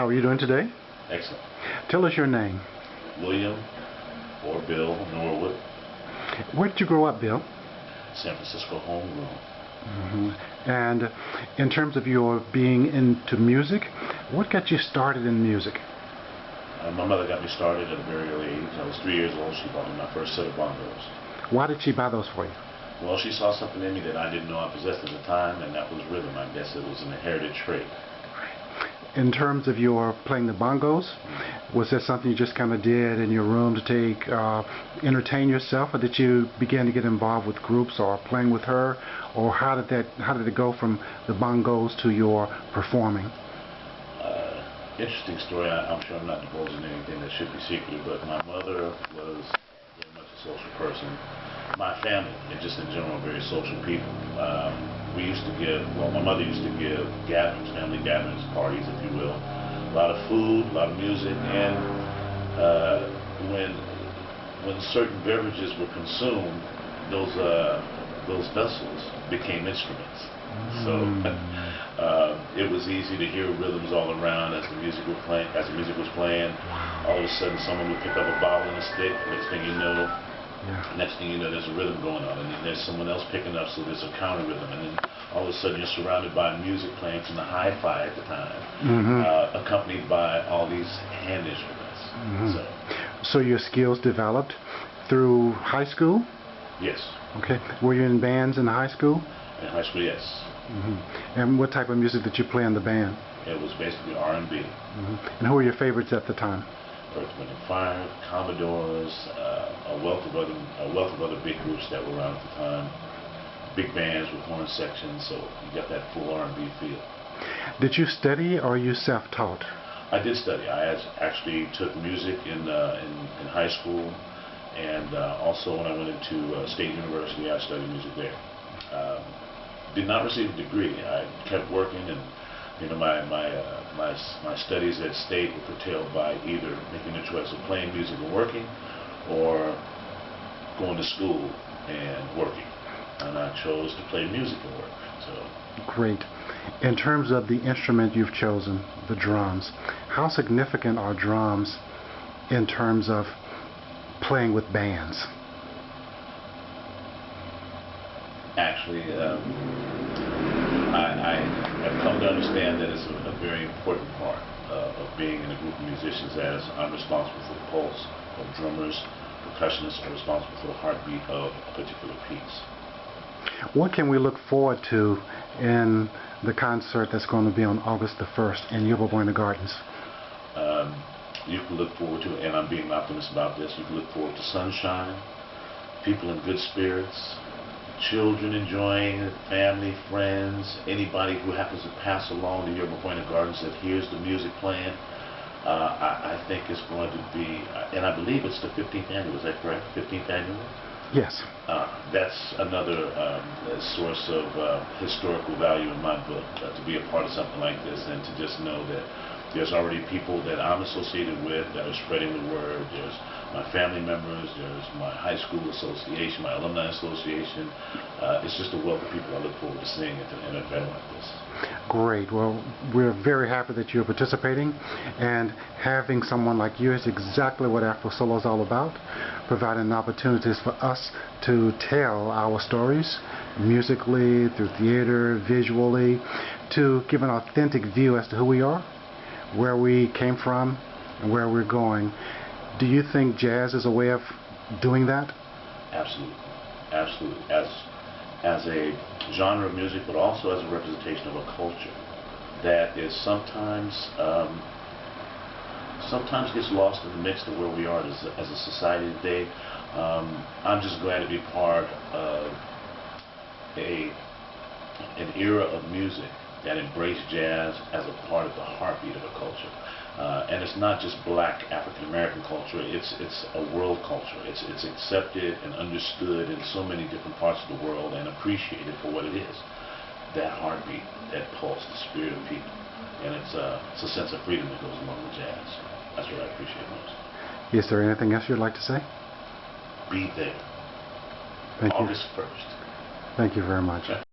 How are you doing today? Excellent. Tell us your name. William or Bill Norwood. Where did you grow up, Bill? San Francisco homegrown. And in terms of your being into music, what got you started in music? My mother got me started at a very early age. I was 3 years old. She bought me my first set of bongos. Why did she buy those for you? Well, she saw something in me that I didn't know I possessed at the time, and that was rhythm. I guess it was an inherited trait. In terms of your playing the bongos, was that something you just kind of did in your room to entertain yourself, or did you begin to get involved with groups or playing with her, or how did it go from the bongos to your performing? Interesting story. I'm sure I'm not divulging anything that should be secret, but my mother was very much a social person. My family, and just in general, very social people. We used to give, well, my mother used to give gatherings, family gatherings, parties, if you will. A lot of food, a lot of music, and when certain beverages were consumed, those vessels became instruments. So it was easy to hear rhythms all around as the music was playing. All of a sudden, someone would pick up a bottle and a stick. Next thing you know, there's a rhythm going on, and then there's someone else picking up, so there's a counter rhythm, and then all of a sudden you're surrounded by music playing from the hi-fi at the time, accompanied by all these hand instruments. So your skills developed through high school? Yes. Okay. Were you in bands in high school? In high school, yes. And what type of music did you play in the band? It was basically R&B. And who were your favorites at the time? Earth, Wind & Fire, Commodores, a wealth of other big groups that were around at the time. Big bands with horn sections, so you got that full R&B feel. Did you study, or are you self-taught? I did study. I actually took music in high school, and also when I went into State University, I studied music there. Did not receive a degree. I kept working, and my studies at State were curtailed by either making the choice of playing music and working, or going to school and working. And I chose to play music and work. So. Great. In terms of the instrument you've chosen, the drums, how significant are drums in terms of playing with bands? Actually, I have come to understand that it's a very important part of being in a group of musicians, as I'm responsible for the pulse of drummers. Percussionists are responsible for the heartbeat of a particular piece. What can we look forward to in the concert that's going to be on August the 1st in Yerba Buena Gardens? You can look forward to, and I'm being an optimist about this, you can look forward to sunshine, people in good spirits, children enjoying it, family, friends, anybody who happens to pass along to Yerba Buena Gardens that hears the music playing. I think it's going to be, and I believe it's the 15th annual, is that correct? 15th annual? Yes. That's another source of historical value in my book, to be a part of something like this, and to just know that there's already people that I'm associated with that are spreading the word. There's my family members, there's my high school association, my alumni association. It's just a wealth of people I look forward to seeing at an event like this. Great. Well, we're very happy that you're participating, and having someone like you is exactly what AfroSolo is all about, providing opportunities for us to tell our stories musically, through theater, visually, to give an authentic view as to who we are, where we came from, and where we're going. Do you think jazz is a way of doing that? Absolutely. Absolutely. As a genre of music, but also as a representation of a culture that is sometimes gets lost in the mix of where we are as a society today. I'm just glad to be part of an era of music that embraced jazz as a part of the heartbeat of a culture. And it's not just black African-American culture, it's a world culture. It's accepted and understood in so many different parts of the world and appreciated for what it is. That heartbeat, that pulse, the spirit of people. And it's a sense of freedom that goes along with jazz. That's what I appreciate most. Is there anything else you'd like to say? Be there. Thank you. August 1st. Thank you very much.